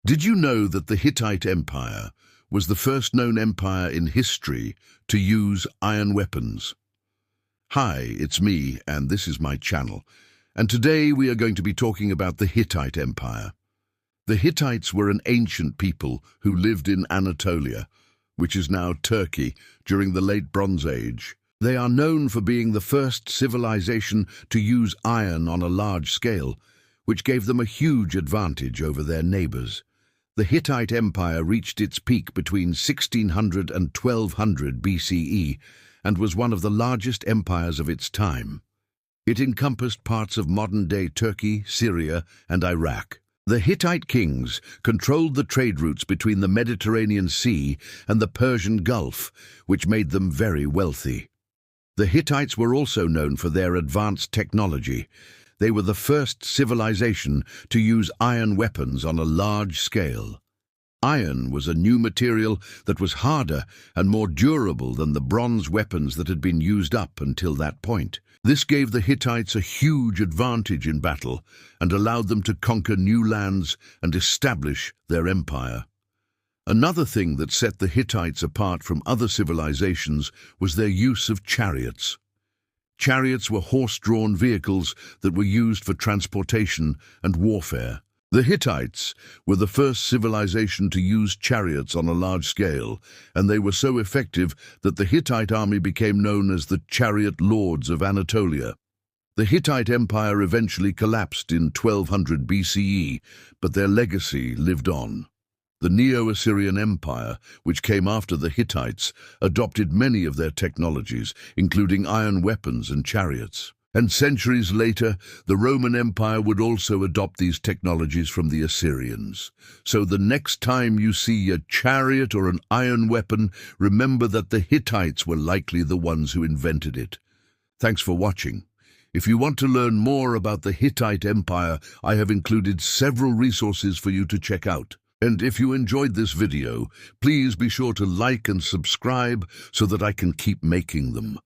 Did you know that the Hittite Empire was the first known empire in history to use iron weapons? Hi, it's me, and this is my channel. And today we are going to be talking about the Hittite Empire. The Hittites were an ancient people who lived in Anatolia, which is now Turkey, during the Late Bronze Age. They are known for being the first civilization to use iron on a large scale, which gave them a huge advantage over their neighbors. The Hittite Empire reached its peak between 1600 and 1200 BCE and was one of the largest empires of its time. It encompassed parts of modern-day Turkey, Syria, and Iraq. The Hittite kings controlled the trade routes between the Mediterranean Sea and the Persian Gulf, which made them very wealthy. The Hittites were also known for their advanced technology. They were the first civilization to use iron weapons on a large scale. Iron was a new material that was harder and more durable than the bronze weapons that had been used up until that point. This gave the Hittites a huge advantage in battle and allowed them to conquer new lands and establish their empire. Another thing that set the Hittites apart from other civilizations was their use of chariots. Chariots were horse-drawn vehicles that were used for transportation and warfare. The Hittites were the first civilization to use chariots on a large scale, and they were so effective that the Hittite army became known as the chariot lords of Anatolia. The Hittite Empire eventually collapsed in 1200 BCE, but their legacy lived on. The Neo-Assyrian Empire, which came after the Hittites, adopted many of their technologies, including iron weapons and chariots. And centuries later, the Roman Empire would also adopt these technologies from the Assyrians. So the next time you see a chariot or an iron weapon, remember that the Hittites were likely the ones who invented it. Thanks for watching. If you want to learn more about the Hittite Empire, I have included several resources for you to check out. And if you enjoyed this video, please be sure to like and subscribe so that I can keep making them.